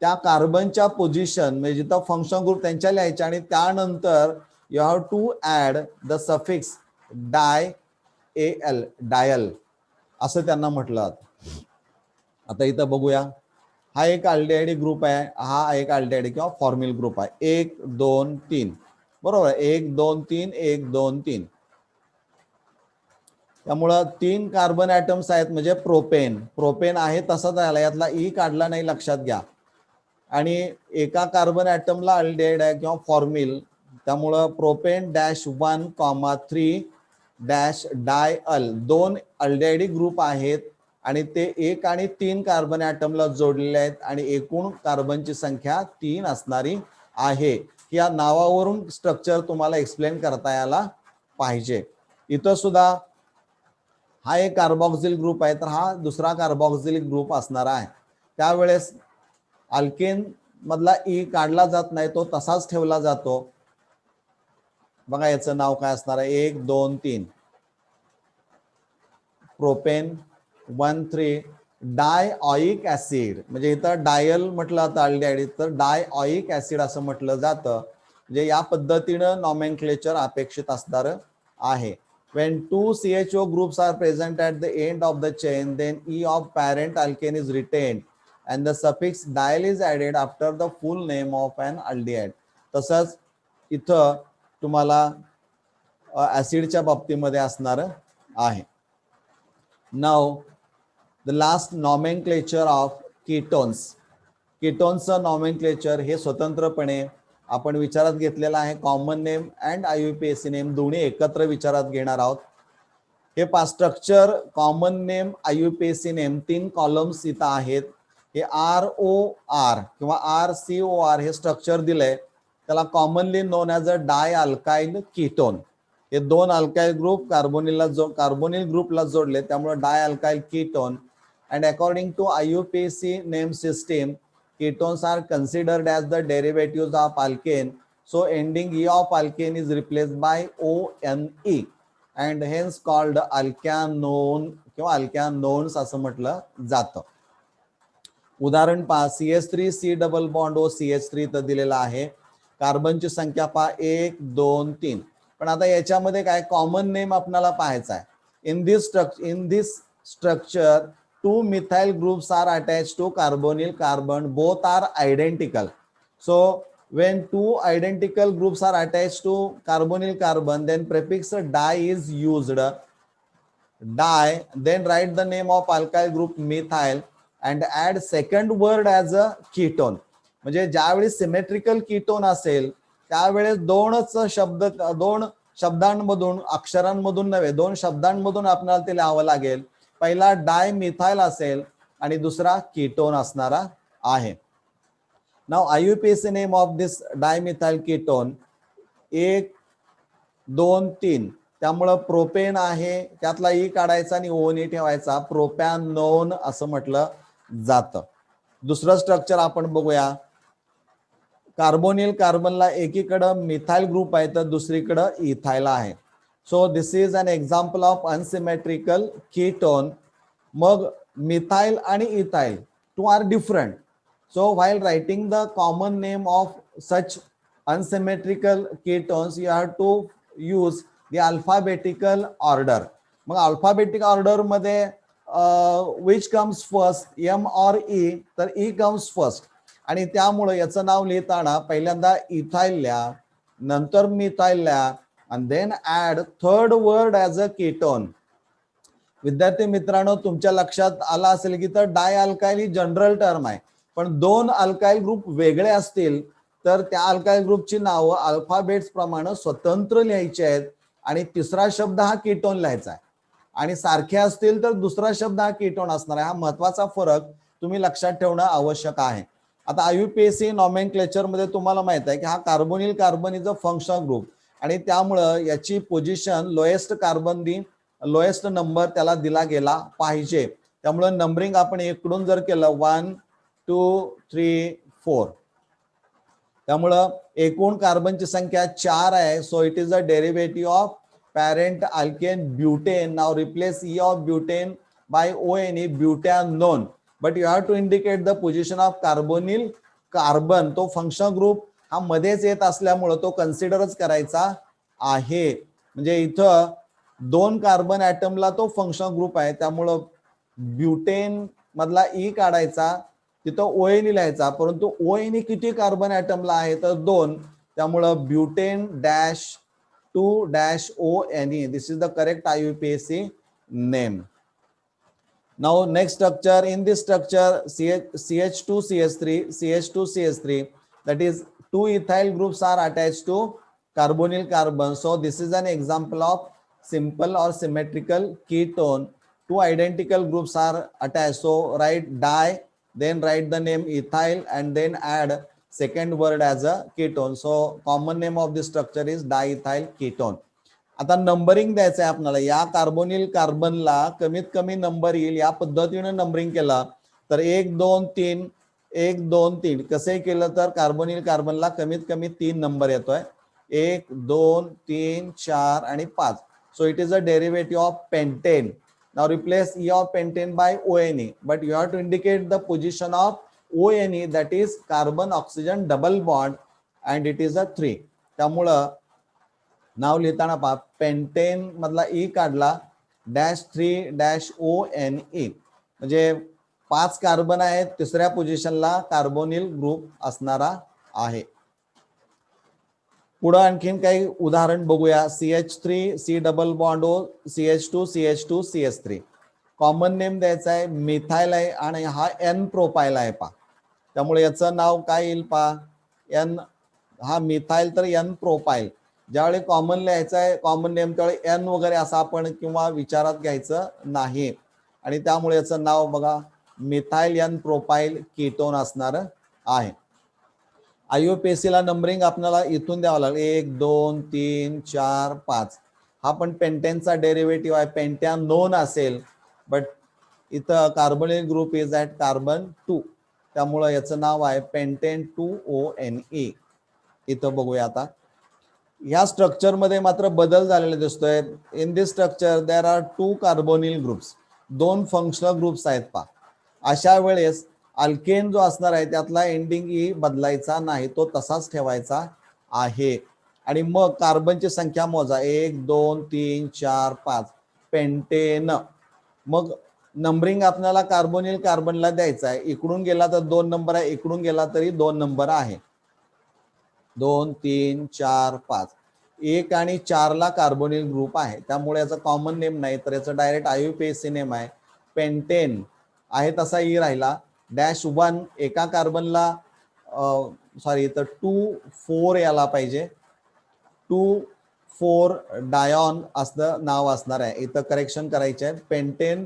त्या कार्बनच्या पोझिशन म्हणजे जिथं फंक्शन ग्रुप त्यांच्या लिहायच्या आणि त्यानंतर you have to add the suffix di L, diol असं त्यांना म्हटलं जातं. आता इथं बघूया, हा एक अल्डिहाइड ग्रुप आहे, हा एक अल्डिहाइड किंवा फॉर्मिल ग्रुप आहे. 1 2 3 बरोबर, 1 2 3 1 2 3. त्यामुळं 3 कार्बन ऍटम्स आहेत म्हणजे प्रोपेन, प्रोपेन आहे तसाच राहिला, यातला ई काढला नाही लक्षात घ्या. आणि एका कार्बन ऍटमला अल्डिहाइड आहे किंवा फॉर्मिल, त्यामुळं प्रोपेन -1,3 डाय अल, 2 अल्डिहाइड ग्रुप आहेत आणि ते 1 आणि 3 कार्बन ऍटमला जोडलेले आहेत आणि एकूण कार्बनची संख्या 3 असणारी आहे. या नावावरून स्ट्रक्चर तुम्हाला एक्सप्लेन करता यायला पाहिजे. इथं सुद्धा हा एक कार्बॉक्सिल ग्रुप आहे तर हा दुसरा कार्बॉक्सिल ग्रुप असणार आहे. त्यावेळेस अल्केन मधला ई काढला जात नाही, तो तसाच ठेवला जातो. बघा याचं नाव काय असणार आहे, 1 2 3 प्रोपेन 1,3 डायऑइक ऍसिड, म्हणजे इथं डायल म्हटलं जातं अल्डिहाइड, तर डायऑइक ऍसिड असं म्हटलं जातं. म्हणजे या पद्धतीनं नॉमेनक्लेचर अपेक्षित असणार आहे. When two CHO groups are present at the end of the chain, then E of parent alkane is retained and the suffix dial is added after the full name of an aldehyde. तसंच इथं तुम्हाला ऍसिडच्या बाबतीमध्ये असणार आहे. Now the last nomenclature of ketones. कीटोन्सचं nomenclature हे स्वतंत्रपणे आपण विचारात घेतलेला आहे. Common name and IUPAC name दोन्ही एकत्र विचारात घेणार आहोत. हे पाच structure common name IUPAC name 3 columns इथं आहेत. हे ROR किंवा RCOR हे स्ट्रक्चर दिलंय, त्याला commonly known as a dialkyl ketone. हे 2 अल्काइल ग्रुप कार्बोनिल ग्रुपला जोडले, त्यामुळे dialkyl ketone. And according to IUPAC name system, ketones are considered as the derivatives of alkane, so ending E of alkane is replaced by ONE and hence called alkanone किंवा alkanones असं म्हटलं जातं. उदाहरण पहा, CH3 C double bond O CH3 तर दिलेला आहे. कार्बनची संख्या पहा 1 2 3. पण आता याच्यामध्ये काय कॉमन नेम आपल्याला पाहायचा आहे. In this structure two methyl groups are attached to carbonyl carbon, both are identical. So when two identical groups are attached to carbonyl carbon, then prefix di is used. Di, then write the name of alkyl group methyl and add second word as a ketone. म्हणजे ज्यावेळी symmetrical ketone असेल त्यावेळेस दोन शब्दांमधून, अक्षरांमधून नव्हे, 2 शब्दांमधून आपल्याला ते लिहावं लागेल. पहिला डाय मिथाइल असेल आणि दुसरा कीटोन असणारा आहे. Now IUPAC name of this dimethyl ketone 1 2 3. त्यामुळं प्रोपेन आहे, त्यातला ई काढायचा आणि ओनी ठेवायचा, प्रोपॅनोन असं म्हटलं जातं. दुसरं स्ट्रक्चर आपण बघूया. कार्बोनिल कार्बनला एकीकडं मिथाइल ग्रुप आहे तर दुसरीकडं इथाइल आहे. So this is an example of unsymmetrical ketone. मग मिथाइल आणि ethyl two are different. So while writing the common name of such unsymmetrical ketones, you have to use the alphabetical order. मग alphabetic order मध्ये which comes first, M or E, तर E comes first. आणि त्यामुळे याचं नाव लिहिताना पहिल्यांदा ethyl लिहा, नंतर मिथाइल लिहा, and then add third word as a ketone. विद्यार्थी मित्रांनो, तुमच्या लक्षात आला असेल की तर डाय अल्काइल ही जनरल टर्म आहे, पण 2 अल्काइल ग्रुप वेगळे असतील तर त्या अल्काइल ग्रुपची नावं अल्फाबेट्स प्रमाणे स्वतंत्र लिहायची आहेत आणि तिसरा शब्द हा कीटोन लिहायचा आहे. आणि सारखे असतील तर दुसरा शब्द हा कीटोन असणार आहे. हा महत्वाचा फरक तुम्ही लक्षात ठेवणं आवश्यक आहे. आता IUPAC नॉमेनक्लेचर मध्ये तुम्हाला माहित आहे की हा carbonyl carbon is a functional group आणि त्यामुळं याची पोझिशन लोएस्ट नंबर त्याला दिला गेला पाहिजे. त्यामुळं नंबरिंग आपण इकडून जर केलं 1 2 3 4 त्यामुळं एकूण कार्बनची संख्या 4 आहे. So it is a derivative of parent alkane butane. नाव replace E of butane by ONE butanone. But you have to indicate the position of carbonyl carbon. तो फंक्शनल ग्रुप हा मध्येच येत असल्यामुळं तो कन्सिडरच करायचा आहे. म्हणजे इथं 2 कार्बन ॲटमला तो फंक्शनल ग्रुप आहे, त्यामुळं ब्युटेन मधला E काढायचा, तिथं ONE लिहायचा. परंतु ONE किती कार्बन ॲटमला आहे तर 2, त्यामुळं butane -2 -ONE. This is the correct IUPAC name. Now next structure, in this structure CH2CH3 that is 2 ethyl groups are attached to carbonyl carbon. So this is an example of simple or symmetrical ketone. 2 identical groups are attached. So write di, then write the name ethyl and then add second word as a ketone. So common name of this structure is diethyl ketone. आता numbering द्यायचं आहे आपल्याला. या carbonyl कार्बनला कमीत कमी number येईल या पद्धतीने नंबरिंग केला तर 1 2 3 1 2 3 कसे केलं तर कार्बोनिल कार्बनला कमीत कमी 3 नंबर येतोय. 1 2 3 4 आणि 5. So it is a derivative of pentane. Now replace E of pentane by ONE, but you have to indicate the position of ONE, that is carbon oxygen double bond and it is a 3. त्यामुळं नाव लिहिताना पहा, pentane मधला E काढला -3-ONE, म्हणजे 5 carbon आहेत. तिसऱ्या पोझिशनला carbonyl group असणारा आहे. पुढे आणखीन काही उदाहरण बघूया. CH3 C double bond O CH2 CH2 CH3. Common name द्यायचा आहे, मिथाइल आहे आणि हा N प्रोपाइल आहे पहा. त्यामुळे याचं नाव काय येईल पहा, N. हा मिथाइल तर N प्रोपाइल. ज्यावेळी कॉमन लिहायचं आहे कॉमन नेम त्यावेळी N वगैरे असं आपण किंवा विचारात घ्यायचं नाही आणि त्यामुळे याचं नाव बघा मिथाइल N प्रोपाइल कीटोन असणार आहे. IUPAC ला नंबरिंग आपल्याला इथून द्यावं लागेल 1 2 3 4 5. हा पण पेंटेनचा डेरिव्हेटिव्ह आहे, पेंटॅनोन असेल, बट इथं carbonyl group is at carbon 2, त्यामुळं याचं नाव आहे पेंटेन 2ONE. इथं बघूया आता. या स्ट्रक्चर मध्ये मात्र बदल झालेले दिसतोय. In this structure there are 2 carbonyl groups, 2 functional groups आहेत पहा. अशा वेळेस अल्केन जो असणार आहे त्यातला एंडिंग E बदलायचा नाही, तो तसाच ठेवायचा आहे. आणि मग कार्बनची संख्या मोजा 1 2 3 4 5 पेंटेन. मग नंबरिंग आपल्याला कार्बोनिल कार्बनला द्यायचा आहे. इकडून गेला तर 2 नंबर आहे, इकडून गेला तरी 2 नंबर आहे. 2 3 4 5. 1 आणि 4 ला कार्बोनिल ग्रुप आहे, त्यामुळे याचा कॉमन नेम नाही तर याचं डायरेक्ट IUPAC नेम आहे. पेंटेन आहे तसा E राहिला. -1 एका कार्बनला सॉरी तर 2 4 याला पाहिजे. 2 4 डायॉन असं नाव असणार आहे. इथं करेक्शन करायचे आहे. Pentane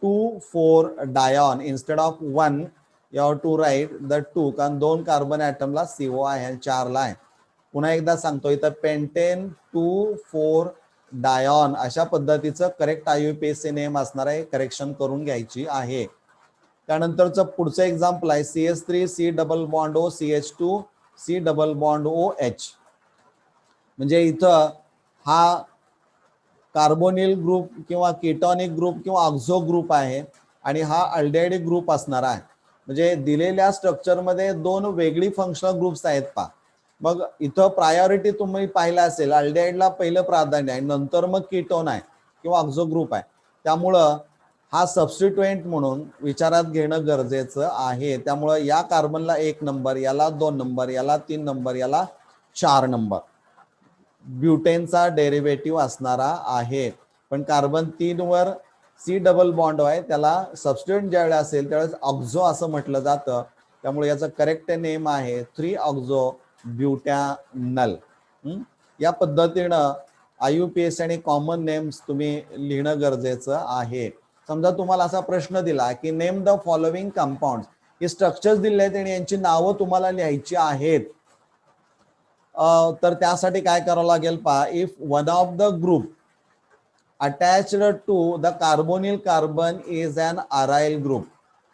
2 4 dione instead of 1 you have to write the 2, कारण 2 कार्बन ॲटमला CO आहे आणि 4 ला आहे. पुन्हा एकदा सांगतो, इथं पेंटेन 2 4 डायॉन अशा पद्धतीचं करेक्ट IUPAC नेम असणार आहे. करेक्शन करून घ्यायची आहे. त्यानंतरचं पुढचं एक्झाम्पल आहे CH3 C double bond O CH2 C double bond OH. म्हणजे इथं हा कार्बोनिल ग्रुप किंवा कीटॉनिक ग्रुप किंवा ऑक्झो ग्रुप आहे आणि हा अल्डेहाइड ग्रुप असणार आहे. म्हणजे दिलेल्या स्ट्रक्चरमध्ये 2 वेगळी फंक्शनल ग्रुप्स आहेत पहा. मग इथं प्रायोरिटी तुम्ही पाहिला असेल, अल्डेहाइडला पहिलं प्राधान्य आहे, नंतर मग कीटोन आहे किंवा ऑक्झो ग्रुप आहे. त्यामुळं हा सबस्टिट्युएंट म्हणून विचारात घेणं गरजेचं आहे. त्यामुळं या कार्बनला 1 नंबर, याला 2 नंबर, याला 3 नंबर, याला 4 नंबर ब्युटेनचा डेरिव्हेटिव्ह असणारा आहे. पण कार्बन 3 वर C डबल बॉन्ड आहे, त्याला सबस्टिट्युएंट ज्यावेळी असेल त्यावेळेस ऑक्झो असं म्हटलं जातं. त्यामुळे याचं करेक्ट नेम आहे 3-ऑक्झो ब्युटॅनल. या पद्धतीनं IUPAC आणि कॉमन नेम्स तुम्ही लिहिणं गरजेचं आहे. समजा तुम्हाला असा प्रश्न दिला की नेम द फॉलोइंग कंपाऊंड, हे स्ट्रक्चर्स दिले आहेत आणि यांची नावं तुम्हाला लिहायची आहेत, तर त्यासाठी काय करावं लागेल पहा. If one of the group attached to the carbonyl carbon is an aryl group,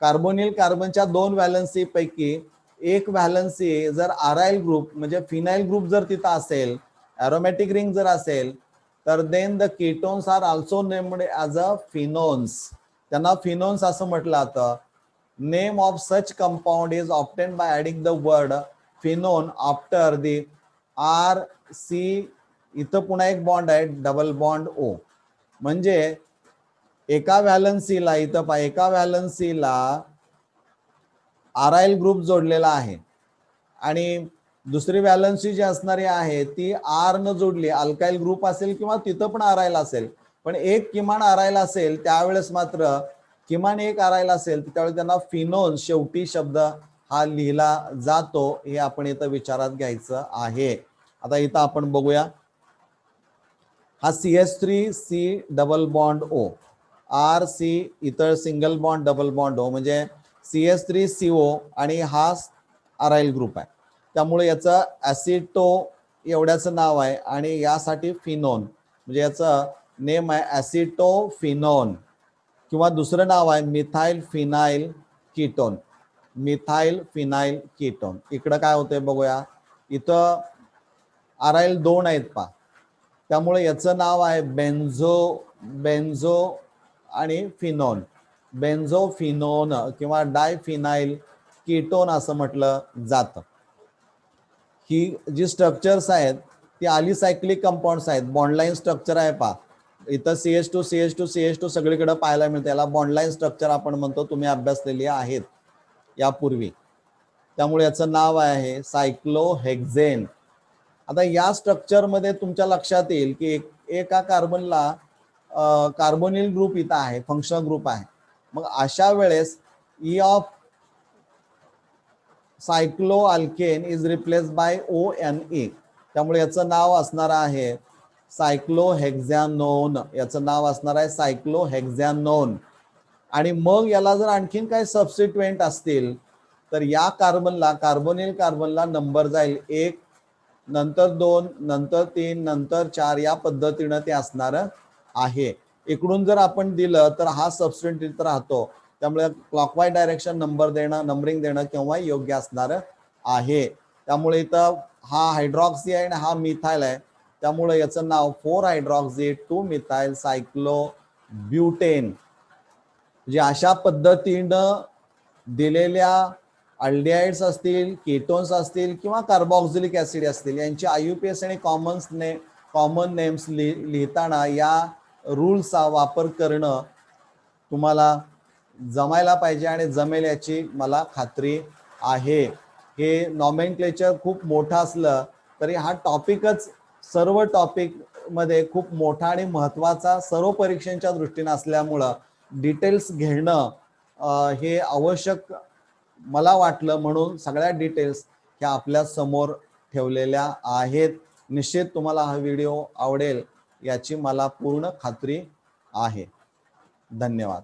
carbonyl कार्बनच्या 2 व्हॅलन्सी पैकी एक व्हॅलन्सी जर अराइल ग्रुप म्हणजे फिनाइल ग्रुप जर तिथं असेल, एरोमॅटिक रिंग जर असेल, तर then the ketones are also named as a phenones, त्यांना फिनोन्स असं म्हटलं जातं. Name of such compound is obtain by adding the word phenone after the R C, इथं पुन्हा एक बॉन्ड आहे डबल बॉन्ड ओ, म्हणजे एका व्हॅलन्सीला इथं पहा, एका व्हॅलन्सीला अराइल ग्रुप जोडलेला आहे आणि दुसरी व्हॅलन्सी जी असणारी आहे ती आर न जोडली, अल्काइल ग्रुप असेल किंवा तिथं पण अराइल असेल, पण एक किमान अराइल असेल त्यावेळेस मात्र किमान एक अराइल असेल त्यावेळेस त्यांना फिनोन शेवटी शब्द हा लिहिला जातो, हे आपण इथं विचारात घ्यायचं आहे. आता इथं आपण बघूया, हा CH3C double bond O, RC इतर single bond double bond O, म्हणजे CH3CO आणि हा अराइल ग्रुप आहे, त्यामुळे याचं ॲसिटो एवढ्याचं नाव आहे आणि यासाठी फिनोन म्हणजे याचं नेम आहे ॲसिटोफिनोन, किंवा दुसरं नाव आहे methyl phenyl ketone, methyl phenyl ketone. इकडं काय होतंय बघूया, इथं अराइल 2 आहेत पहा, त्यामुळे याचं नाव आहे बेन्झो आणि फिनोन, बेन्झोफिनोन किंवा डायफिनाइल कीटोन असं म्हटलं जातं. ही जी स्ट्रक्चर्स आहेत ती अलिसायक्लिक कंपाऊंड्स आहेत, बॉन्डलाईन स्ट्रक्चर आहे पहा, इथं CH2 सगळीकडे पाहायला मिळते, याला बॉन्डलाईन स्ट्रक्चर आपण म्हणतो, तुम्ही अभ्यासलेली आहेत यापूर्वी, त्यामुळे याचं नाव आहे सायक्लोहेक्झेन. आता या स्ट्रक्चरमध्ये तुमच्या लक्षात येईल की एका कार्बनला कार्बोनिल ग्रुप इथं आहे, फंक्शनल ग्रुप आहे, मग अशा वेळेस E of cycloalkane is replace by ONE, त्यामुळे याचं नाव असणार आहे सायक्लोहेक्झॅनोन, याचं नाव असणार आहे सायक्लोहेक्झॅनोन. आणि मग याला जर आणखीन काय सबस्टिट्युएंट असतील तर या कार्बनला, कार्बोनिल कार्बनला नंबर जाईल 1, नंतर 2, नंतर 3, नंतर 4, या पद्धतीनं ते असणार आहे. इकडून जर आपण दिलं तर हा सबस्टिट्युएंट इथं राहतो, त्यामुळे क्लॉकवाईज डायरेक्शन नंबरिंग देणं केव्हा योग्य असणार आहे. त्यामुळे इथं हा हायड्रॉक्सी आहे आणि हा मिथाइल आहे, त्यामुळे याचं नाव 4 हायड्रॉक्सी 2 मिथाइल सायक्लोब्युटेन. म्हणजे अशा पद्धतीनं दिलेल्या अल्डिहाइड्स असतील, केटोन्स असतील किंवा कार्बॉक्सिलिक ऍसिड असतील, यांची IUPAC आणि कॉमन नेम्स लिहिताना या रूल्सचा वापर करणं तुम्हाला जमायला पाहिजे आणि जमेल याची मला खात्री आहे. हे नॉमेनक्लेचर खूप मोठं असलं तरी हा टॉपिकच सर्व टॉपिक मध्ये खूप मोठा आणि महत्त्वाचा सर्व परीक्षांच्या दृष्टीने असल्यामुळं डिटेल्स घेणं हे आवश्यक मला वाटलं, म्हणून सगळ्या डिटेल्स ह्या आपल्या समोर ठेवलेल्या आहेत. निश्चित तुम्हाला हा व्हिडिओ आवडेल याची मला पूर्ण खात्री आहे. धन्यवाद.